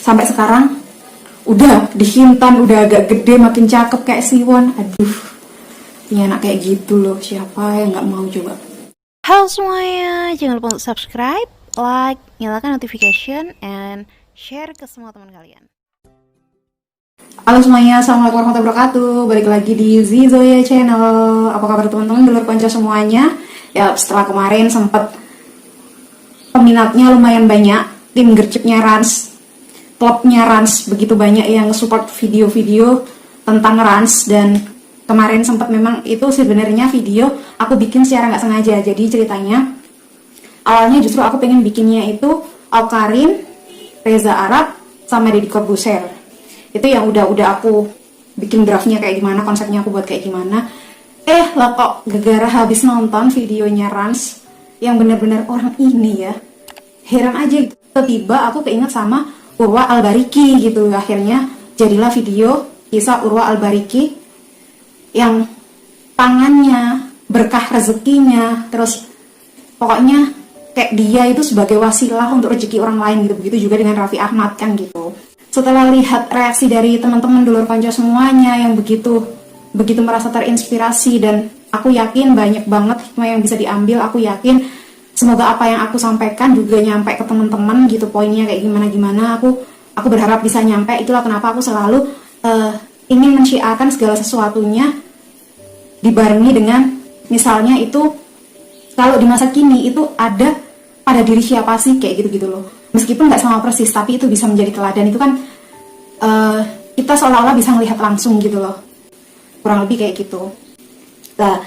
sampai sekarang udah dihintan, udah agak gede, makin cakep kayak Siwon. Aduh, punya anak kayak gitu loh, siapa yang nggak mau coba. Halo semuanya, jangan lupa untuk subscribe, like, nyalakan notification, and share ke semua teman kalian. Halo semuanya, assalamualaikum warahmatullahi wabarakatuh. Balik lagi di Zizoya Channel. Apa kabar teman-teman, dulur konco semuanya? Ya, setelah kemarin sempat peminatnya lumayan banyak, tim gercepnya Rans, klubnya Rans begitu banyak yang support video-video tentang Rans. Dan kemarin sempat memang itu sebenarnya video aku bikin secara nggak sengaja. Jadi ceritanya awalnya justru aku pengen bikinnya itu Awkarin, Reza Arab, sama Deddy Corbuzier. Itu yang udah aku bikin draftnya kayak gimana, konsepnya aku buat kayak gimana. Lah kok gara-gara habis nonton videonya Rans yang bener-bener orang ini ya, heran aja. Tiba-tiba aku keinget sama Urwa Al-Bariki gitu. Akhirnya jadilah video kisah Urwa Al-Bariki yang tangannya, berkah rezekinya, terus pokoknya kayak dia itu sebagai wasilah untuk rezeki orang lain gitu. Begitu juga dengan Raffi Ahmad kan gitu. Setelah lihat reaksi dari teman-teman dulur konco semuanya yang begitu merasa terinspirasi, dan aku yakin banyak banget hikmah yang bisa diambil. Aku yakin semoga apa yang aku sampaikan juga nyampe ke teman-teman gitu, poinnya kayak gimana. Aku berharap bisa nyampe. Itulah kenapa aku selalu ingin mensyiarkan segala sesuatunya dibarengi dengan misalnya itu kalau di masa kini itu ada pada diri siapa sih, kayak gitu-gitu loh. Meskipun nggak sama persis, tapi itu bisa menjadi teladan. Itu kan kita seolah-olah bisa melihat langsung gitu loh, kurang lebih kayak gitu. Nah,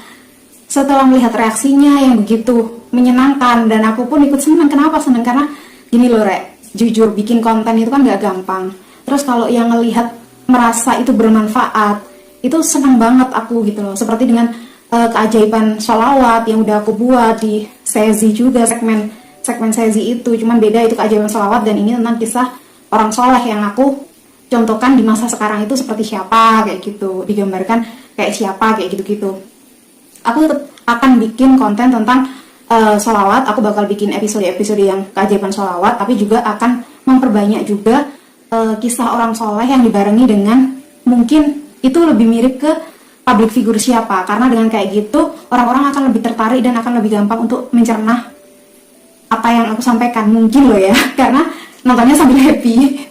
setelah melihat reaksinya yang begitu menyenangkan, dan aku pun ikut senang. Kenapa senang? Karena gini loh Rek, jujur bikin konten itu kan nggak gampang. Terus kalau yang ngelihat merasa itu bermanfaat, itu senang banget aku gitu loh. Seperti dengan keajaiban sholawat yang udah aku buat di Sezi juga, segmen Sezi itu, cuman beda, itu keajaiban sholawat, dan ini tentang kisah orang soleh yang aku contohkan di masa sekarang itu seperti siapa, kayak gitu, digambarkan kayak siapa, kayak gitu-gitu. Aku tetap akan bikin konten tentang sholawat. Aku bakal bikin episode-episode yang keajaiban sholawat, tapi juga akan memperbanyak juga kisah orang soleh yang dibarengi dengan mungkin itu lebih mirip ke public figure siapa, karena dengan kayak gitu orang-orang akan lebih tertarik dan akan lebih gampang untuk mencerna apa yang aku sampaikan, mungkin loh ya, karena nontonnya sambil happy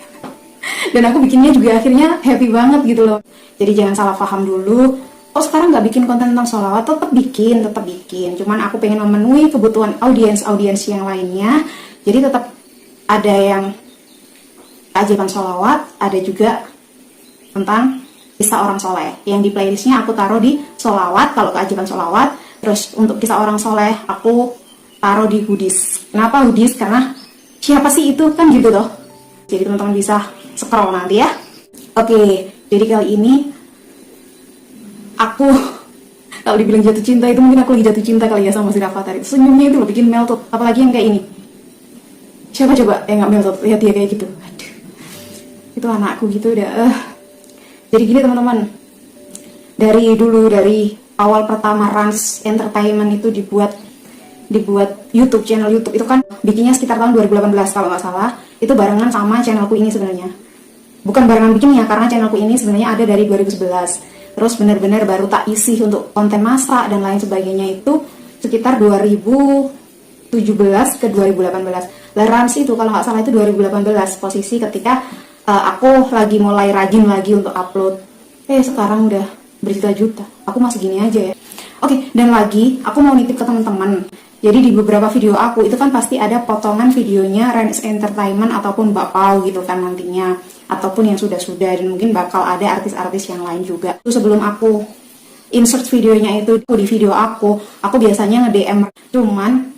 dan aku bikinnya juga akhirnya happy banget gitu loh. Jadi jangan salah paham dulu, oh sekarang nggak bikin konten tentang sholawat. Tetap bikin, cuman aku pengen memenuhi kebutuhan audiens yang lainnya. Jadi tetap ada yang keajaiban sholawat, ada juga tentang kisah orang soleh. Yang di playlistnya aku taruh di sholawat kalau keajaiban sholawat. Terus untuk kisah orang soleh aku taruh di Hudis. Kenapa Hudis? Karena siapa sih itu kan gitu loh. Jadi teman-teman bisa scroll nanti ya. Oke, jadi kali ini aku kalau dibilang jatuh cinta itu mungkin aku lagi jatuh cinta kali ya sama si Rafathar itu. Senyumnya itu loh bikin melted, apalagi yang kayak ini. Siapa coba yang nggak melted? Lihat dia kayak gitu. Aduh, itu anakku gitu udah. Jadi gini teman-teman, dari awal pertama Rans Entertainment itu dibuat YouTube, channel YouTube itu kan bikinnya sekitar tahun 2018 kalau nggak salah. Itu barengan sama channelku ini sebenarnya. Bukan barengan bikinnya, karena channelku ini sebenarnya ada dari 2011. Terus benar-benar baru tak isi untuk konten masak dan lain sebagainya itu sekitar 2017 ke 2018. Rans itu kalau nggak salah itu 2018 posisi ketika aku lagi mulai rajin lagi untuk upload. Sekarang udah berjuta-juta. Aku masih gini aja ya. Oke, dan lagi aku mau nitip ke teman-teman. Jadi di beberapa video aku itu kan pasti ada potongan videonya Rans Entertainment ataupun Mbak Pau gitu kan nantinya, ataupun yang sudah-sudah, dan mungkin bakal ada artis-artis yang lain juga. Terus sebelum aku insert videonya itu di video aku biasanya nge-DM, cuman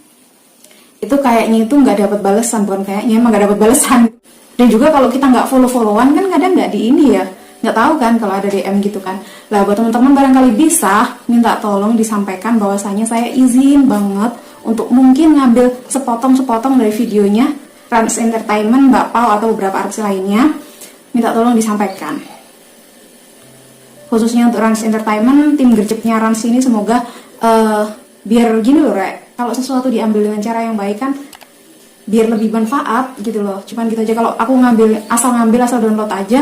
itu kayaknya itu nggak dapat balasan, bukan kayaknya, emang nggak dapat balasan. Dan juga kalau kita nggak follow-followan kan kadang nggak di ini ya, nggak tahu kan kalau ada DM gitu kan. Lah buat teman-teman barangkali bisa minta tolong disampaikan bahwasanya saya izin banget untuk mungkin ngambil sepotong-sepotong dari videonya Rans Entertainment, Mbak Pau atau beberapa artis lainnya. Minta tolong disampaikan. Khususnya untuk Rans Entertainment, tim gercepnya Rans ini semoga biar gini loh Rek, kalau sesuatu diambil dengan cara yang baik kan biar lebih manfaat gitu loh. Cuman gitu aja. Kalau aku asal ngambil asal download aja,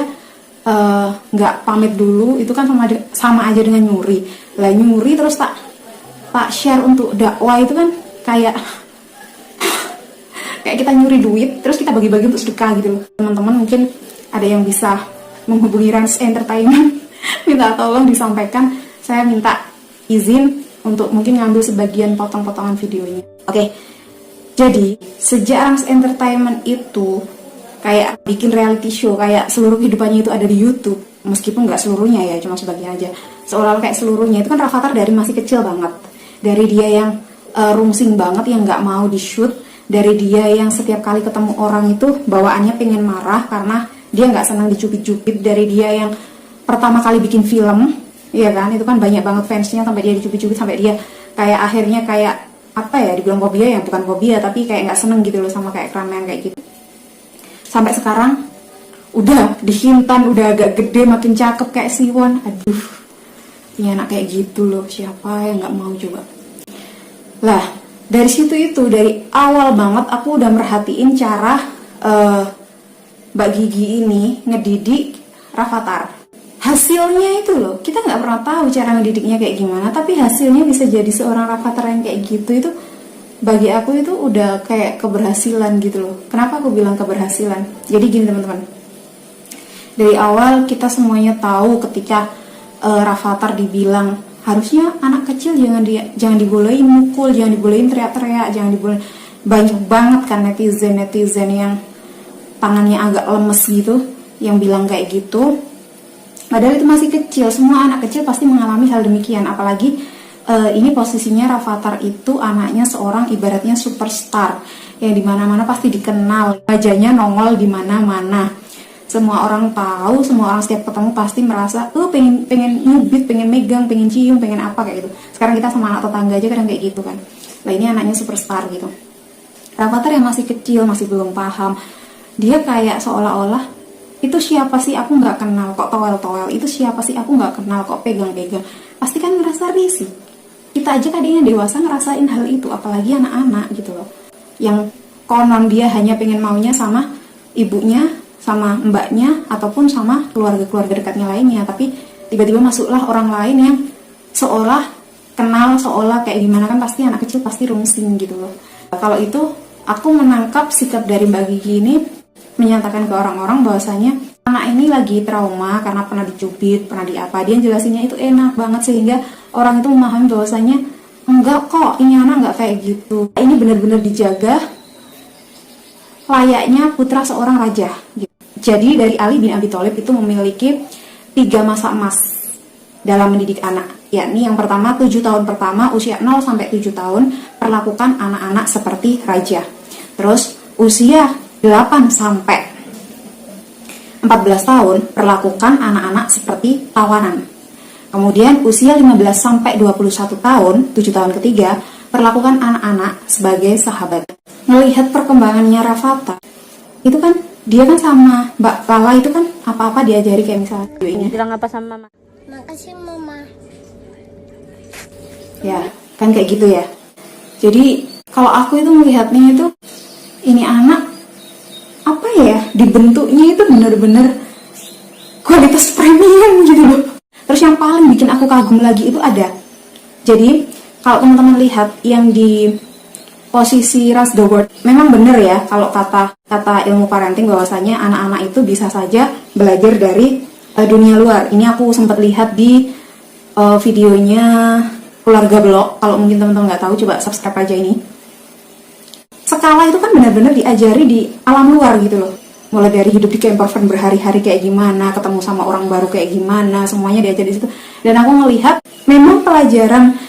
nggak pamit dulu, itu kan sama aja dengan nyuri. Lah nyuri terus tak share untuk dakwah, itu kan kayak kita nyuri duit terus kita bagi-bagi untuk sedekah gitu loh. Teman-teman mungkin ada yang bisa menghubungi Rans Entertainment minta tolong disampaikan, saya minta izin untuk mungkin ngambil sebagian potong-potongan videonya. Oke. Jadi sejak Rans Entertainment itu kayak bikin reality show, kayak seluruh kehidupannya itu ada di YouTube, meskipun nggak seluruhnya ya, cuma sebagian aja. Seolah-olah kayak seluruhnya itu kan Rafathar dari masih kecil banget, dari dia yang rungsing banget yang nggak mau di shoot, dari dia yang setiap kali ketemu orang itu bawaannya pengen marah karena dia nggak senang dicubit-cubit, dari dia yang pertama kali bikin film, ya kan, itu kan banyak banget fansnya sampai dia dicubit-cubit, sampai dia kayak akhirnya kayak apa ya, dibilang fobia ya bukan fobia, tapi kayak nggak seneng gitu loh sama kayak keramaian kayak gitu. Sampai sekarang udah dihintan, udah agak gede, makin cakep kayak Siwon. Aduh, ini anak kayak gitu loh, siapa yang nggak mau coba. Lah dari situ itu, dari awal banget aku udah merhatiin cara Mbak Gigi ini ngedidik Rafathar. Hasilnya itu loh, kita nggak pernah tahu cara ngedidiknya kayak gimana, tapi hasilnya bisa jadi seorang Rafathar yang kayak gitu, itu bagi aku itu udah kayak keberhasilan gitu loh. Kenapa aku bilang keberhasilan? Jadi gini teman-teman, dari awal kita semuanya tahu ketika Rafathar dibilang harusnya anak kecil jangan dibolehin mukul, jangan dibolehin teriak-teriak, jangan dibolehin. Banyak banget kan netizen yang tangannya agak lemes gitu, yang bilang kayak gitu. Padahal itu masih kecil, semua anak kecil pasti mengalami hal demikian. Apalagi ini posisinya Rafathar itu anaknya seorang ibaratnya superstar yang dimana-mana pasti dikenal, wajahnya nongol di mana-mana. Semua orang tahu, semua orang setiap ketemu pasti merasa pengen nyubit, pengen megang, pengen cium, pengen apa kayak gitu. Sekarang kita sama anak tetangga aja kadang kayak gitu kan. Lah ini anaknya superstar gitu. Rafathar yang masih kecil, masih belum paham, dia kayak seolah-olah itu siapa sih aku nggak kenal, kok towel-towel, itu siapa sih aku nggak kenal, kok pegang-pegang. Pasti kan ngerasa risih. Kita aja kadang yang dewasa ngerasain hal itu, apalagi anak-anak gitu loh, yang konon dia hanya pengen maunya sama ibunya, sama mbaknya, ataupun sama keluarga-keluarga dekatnya lainnya. Tapi tiba-tiba masuklah orang lain yang seolah kenal, seolah kayak gimana, kan pasti anak kecil pasti rungsing gitu loh. Kalau itu aku menangkap sikap dari Mbak Gigi ini menyatakan ke orang-orang bahwasanya anak ini lagi trauma karena pernah dicubit, pernah diapa. Dia jelasinnya itu enak banget sehingga orang itu memahami bahwasanya enggak kok, ini anak nggak kayak gitu. Ini benar-benar dijaga layaknya putra seorang raja gitu. Jadi dari Ali bin Abi Thalib itu memiliki 3 masa emas dalam mendidik anak, yakni yang pertama 7 tahun pertama usia 0 sampai 7 tahun perlakukan anak-anak seperti raja. Terus usia 8 sampai 14 tahun perlakukan anak-anak seperti tawanan. Kemudian usia 15 sampai 21 tahun, 7 tahun ketiga, perlakukan anak-anak sebagai sahabat. Melihat perkembangannya Rafathar, itu kan dia kan sama Mbak Lala itu kan apa-apa diajari kayak misalnya ini. Bilang apa sama mama? Makasih mama. Ya, kan kayak gitu ya. Jadi kalau aku itu melihatnya itu, ini anak apa ya, dibentuknya itu benar-benar kualitas premium gitu loh. Terus yang paling bikin aku kagum lagi itu ada. Jadi kalau teman-teman lihat yang di posisi Ras the World, memang benar ya kalau kata ilmu parenting bahwasanya anak-anak itu bisa saja belajar dari dunia luar. Ini aku sempat lihat di videonya Keluarga Blog. Kalau mungkin teman-teman nggak tahu, coba subscribe aja ini. Skala itu kan benar-benar diajari di alam luar gitu loh. Mulai dari hidup di campervan berhari-hari kayak gimana, ketemu sama orang baru kayak gimana, semuanya diajari di situ. Dan aku ngelihat memang pelajaran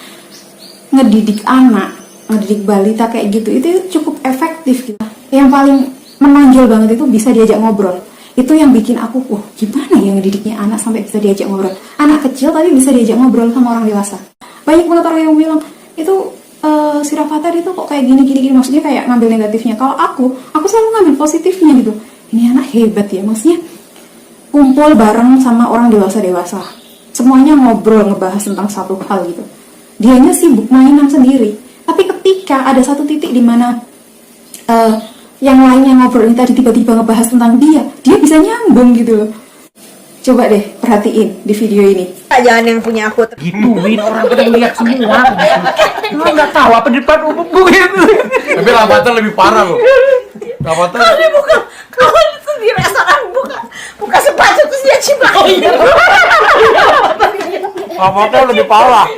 ngedidik anak, ngedidik balita kayak gitu itu cukup efektif gitu. Yang paling menonjol banget itu bisa diajak ngobrol. Itu yang bikin aku, gimana ya ngedidiknya anak sampai bisa diajak ngobrol. Anak kecil tapi bisa diajak ngobrol sama orang dewasa. Banyak banget orang yang bilang itu si Rafathar itu kok kayak gini, maksudnya kayak ngambil negatifnya. Kalau aku selalu ngambil positifnya gitu. Ini anak hebat ya, maksudnya kumpul bareng sama orang dewasa, semuanya ngobrol, ngebahas tentang satu hal gitu. Dianya sibuk mainan sendiri, tapi ketika ada satu titik di mana yang lainnya ngobrol ini tadi tiba-tiba ngebahas tentang dia bisa nyambung gitu loh. Coba deh perhatiin di video ini. Jangan yang punya aku Gituin orang pada lihat semua. Lu nggak tahu apa di depan umum gitu. Tapi Rafathar lebih parah loh. Rafathar kalau dia buka, kalau itu di restoran buka sepatu terus dia cimain. Rafathar lebih parah.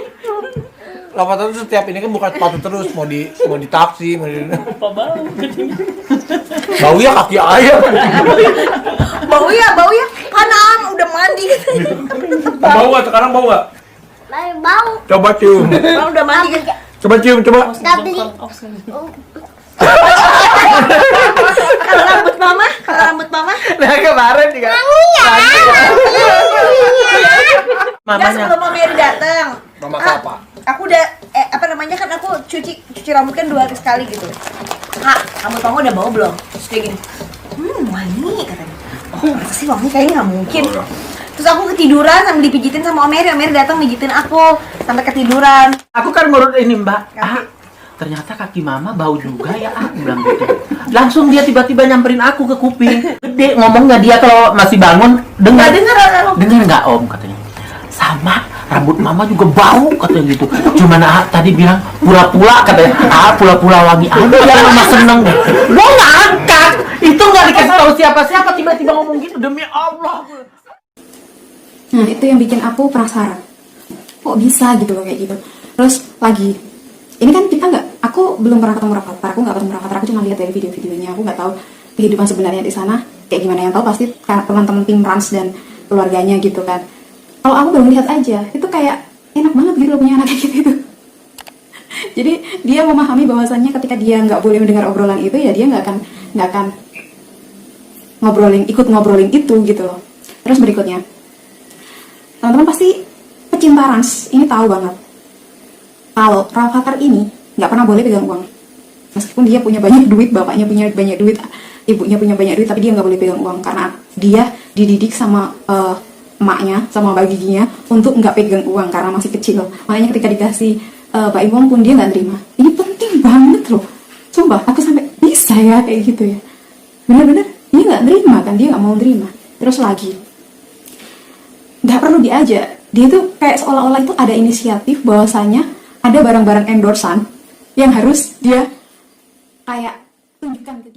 Rafathar tuh setiap ini kan buka sepatu terus, mau di taksi, mau di bau ya kaki ayam. Bau ya, panang udah mandi katanya. Bau nggak sekarang, bau nggak? Bau. Coba cium. Bau udah mandi kan. Coba cium, coba. Nggak beli. Kalau rambut mama, Nah kemarin juga. Enggak Mamanya. sebelum Mama Mary datang. Mama siapa? Aku udah kan aku cuci rambut kan 2 hari sekali gitu. Kak, rambut mama udah bau belum? Terus dia gini, wangi katanya. Oh, masa sih wangi? Kayaknya nggak mungkin. Terus aku ketiduran sambil dipijitin sama Om Mary datang mijitin aku sampai ketiduran. Aku kan ngurut ini Mbak. Ternyata kaki mama bau juga ya, aku bilang gitu. Langsung dia tiba-tiba nyamperin aku ke kuping. Gede ngomongnya dia kalau masih bangun. Dengar nggak Om katanya. Sama rambut mama juga bau katanya gitu. Cuman tadi bilang pula-pula katanya. Pula-pula wangi aja mama seneng. Lo nggak angkat. Itu nggak dikasih tahu siapa-siapa tiba-tiba ngomong gitu demi Allah. Nah itu yang bikin aku penasaran, kok bisa gitu loh kayak gitu. Terus lagi, ini kan aku belum pernah ketemu Rafathar, aku nggak ketemu Rafathar, aku cuma lihat dari video-videonya, aku nggak tahu kehidupan sebenarnya di sana kayak gimana. Yang tahu pasti teman-teman tim Rans dan keluarganya gitu kan. Kalau aku baru lihat aja, itu kayak enak banget gitu loh punya anak kayak gitu. Jadi dia memahami bahwasannya ketika dia nggak boleh mendengar obrolan itu, ya dia nggak akan ikut ngobrolin itu gitu loh. Terus berikutnya, teman-teman pasti pecinta Rans ini tahu banget kalau Rafathar ini nggak pernah boleh pegang uang. Meskipun dia punya banyak duit, bapaknya punya banyak duit, ibunya punya banyak duit, tapi dia nggak boleh pegang uang karena dia dididik sama emaknya, sama mbak giginya untuk nggak pegang uang karena masih kecil. Makanya ketika dikasih Pak Imong pun dia nggak terima. Ini penting banget loh. Sumpah, aku sampai bisa ya kayak gitu ya. Bener-bener dia nggak terima kan, dia nggak mau terima. Terus lagi, nggak perlu diajak, dia tuh kayak seolah-olah itu ada inisiatif bahwasanya ada barang-barang endorsan yang harus dia kayak tunjukkan ke